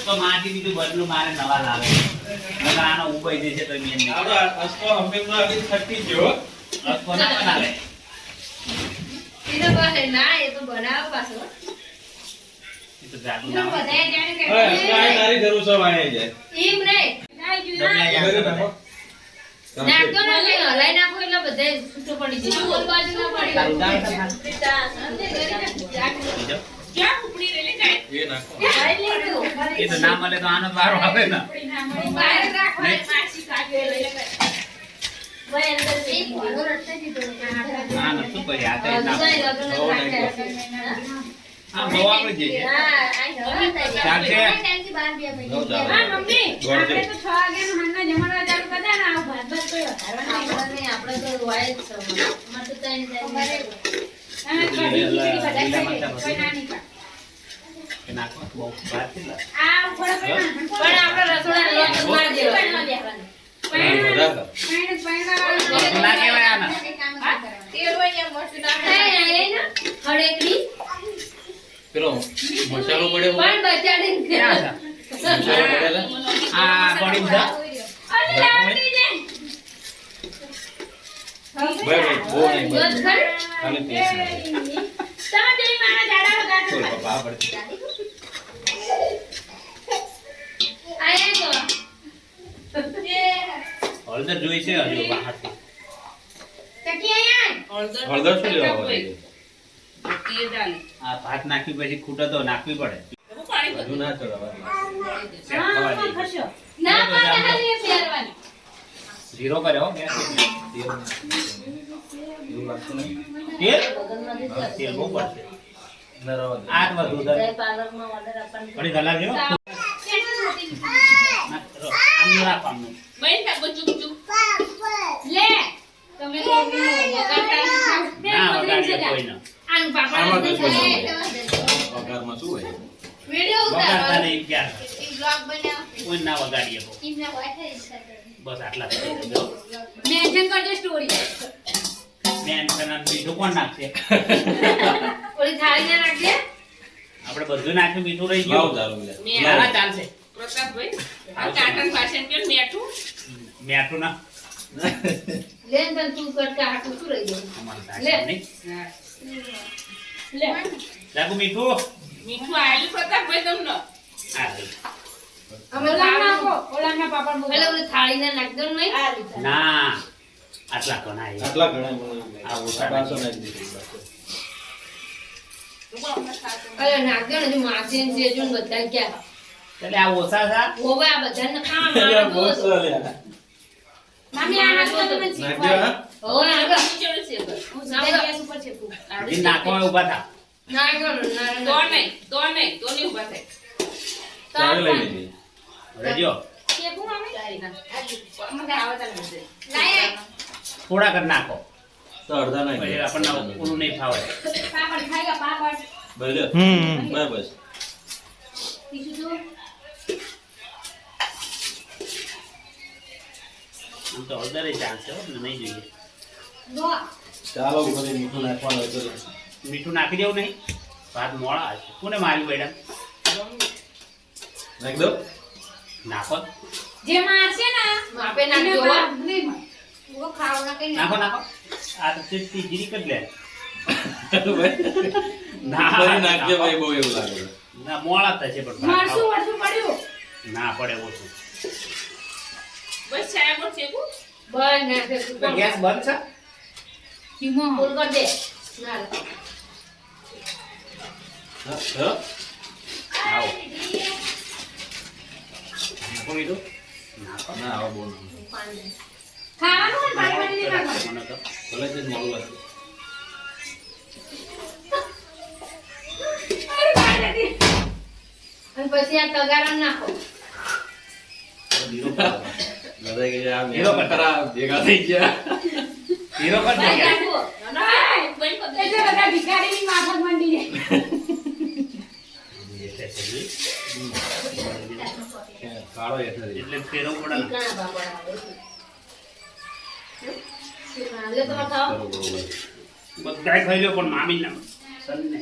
તો માટી બીજું બદલું મારે નવા લાવે એટલે આનો ઉપાય જે છે તો મેં નહીં આવડો અસ્તો હંમેશા આગળ થકી ગયો અસ્કો ના બનાવે એને બને ના એ તો બનાવ પાછો એ તો જાદુ તો ના બધાય જાણે કે હવે કાઈ તારી જરૂર છે વાય જાય એમ નહીં કાઈ તમને જુના યાદ નાખો. નાખતો નથી હલાઈ નાખો એટલે બધાય છૂટો પડી જાય બોલ બાજુ ના પડી તારું દાળ છે. બીજો ક્યાં ઉપડી રેલે કાઈ એ નાખો એ તો ના મળે તો આનો વારો આવે ને બહાર રાખો નહીં. માસી કાઢી લઈ લે ભાઈ અંદર એક વાળો રટતા દીધો આ નતું કરી આ તો એ ના આ બહુ આપણે જઈએ ચાલશે. હા હા મમ્મી ગોળ આપણે તો 6 વાગે નું હાંજના જમણવા ચાલુ કરતા ને આવું ભાત ભાત કોઈ વધારવા નહીં આપણે તો વાય જ છે અમાર તો તઈ અને કઢી ખીચડી બધા ખાઈ લે કોઈ ના નહીં પાડે. કે નાખો બહુ વાત છે ને. આ ઉપર પણ આપણે રસોડા લોટ માર દેવાનો વસ્તુ ના કહેવાય આના તેલ હોય ને મરચું નાખે હળેકડી પેલો મસાલો પડ્યો પણ બચાડીને ક્યાં છે? મસાલો પડેલા આ પડી છે અરે લાવતી ને ભાઈ બહુ નહીં જોત બસ ખરી? ખાલી પેસ્ટ તમે બે મારા જાડા વગા થોડો પપ્પા પડતી આયા હળદર જોઈ છે હજુ બહારથી ચકી આયા હળદર શું લેવા હોય તેલ ડાલી આ ભાત નાખી પછી ખૂટે તો નાખવી પડે હું પાણી હજુ ના ચડાવવા શેક થવા દે. ખર્ચો ના પણ હાલી ફેરવાની જીરો કર્યો હો ગેસ એવું લાગતું નહીં તેલ હા, તેલ બહુ પડશે ના રહેવા દે. આ જ વધુ છે પાર્લરમાં ઓર્ડર આપવાનું ઘણી ગલા જેવો આમ રાખવાનું બહેન તા બચુક ચુક લે તમે તો વગાડતા ના વગાડીએ કોઈને આન પાપા આમાં ને કશું ખાય. નહીં. વઘારમાં શું હોય વિડિયો વગાડતા ઉતારવાનો નહીં ક્યાં બ્લોગ બનાવ કોઈ ના વગાડીએ બહુ. ઇમને વાઠે છે બસ આટલા જ થઈ ગયો. મેન્શન કરજો સ્ટોરી મેં તને મીઠું કોણ નાખશે ઓલી થાળી ના નાખજે આપણે બધું નાખ્યું મીઠું રહી લાવ ગયું દારૂ લે ના, ના, ચાલશે પ્રતાપભાઈ આ કાટન ભાષણ કે મેઠું મેઠું ના લેન તન તું કરતા હાટું શું રહી ગયું અમારે લે. સાચું નહીં લે લાગુ મીઠું મીઠું આયેલું પ્રતાપભાઈ તમને આ રહી. અમે ઓલા થાળી નાખો ઓલાના પાપડ એટલે બોલા ઓલી થાળી ના નાખ દો નહીં આ લીધા ના આટલા ઘણા એ. આટલા ઘણા મને આ ઓછા પાછો નાખી દીધું બસ. લોકો આપણે ખાતું અરે નાખ દો ને હજુ માસી ને જેજુ ને બધા ક્યાં એટલે આ ઓછા થા હોવે આ બધાને આ અરે મારા બહુ દોસ્ત. સરસ યાર. મમ્મી આ નાખો તમે નાખજો, શીખવાય હા? હોવે આગળ ચલો છે હું સામે ગેસ ઉપર છે ફૂક જે નાખવા ઉભા થા ના કરો ના તો નહીં તો ઉભા થાય ચાલે લઈ લેજે. રેજો કે હું મમ્મી તારી ના મને આવતા નથી લાય થોડા કર નાખો તો અડધા નાખી પછી દે. આપણને ઓલું નહીં ફાવે પાપડ ખાઈગા પાપડ બસ લે. બસ બીજું તો આમ તો હળદરે ચાલશે હો, નહીં જોઈએ દો ચાલો બધે મીઠું નાખવાનું હતું. મીઠું નાખી દેવું નહીં ભાત મોળા હશે કોને માર્યું બેડા નાખી દો નાખો જે મારશે ને માપે એને નાખજો બાપ નહીં માર. વો ખાવના કઈ નાખો નાખો આ તો ચીટકી જીરી કરી લે ભાઈ નાખજે ભાઈ બહુ એવું લાગે છે. ના મોળા થશે પણ ભાત મારશું ખાવા. વળશું પડ્યું ના પડે ઓછું બસ છાયા પર શેકું બસ નાખે તો ગેસ બંધ છે ધીમો ફૂલ કર દે ના લે. હા, હા. આવો નાખો મીઠું નાખો ના આવો બહુ નહીં. પાણી દે. ખાવાનું હોય પાણી પાણી નહીં મોળું નાખવાનું. મને તો ભલે તે મોડું હતું. અરે પાણી નથી. અને પછી આ તગારા નાખો જીરો કર બધા કે આ હીરો મેં ખરા ભેગા થઈ ગયા. જીરો કર દે ભાઈ ગેસ. નાખો ના, એટલે બધા ભિખારીની માફક મંડી જાય. કાળો હેઠળ છે. એટલે ફેરવું પડે ને. ઘણા બાબા આવે છે લે તો ખાઓ બરોબર. બધાય ખાઈ લ્યો પણ મામી ના સનને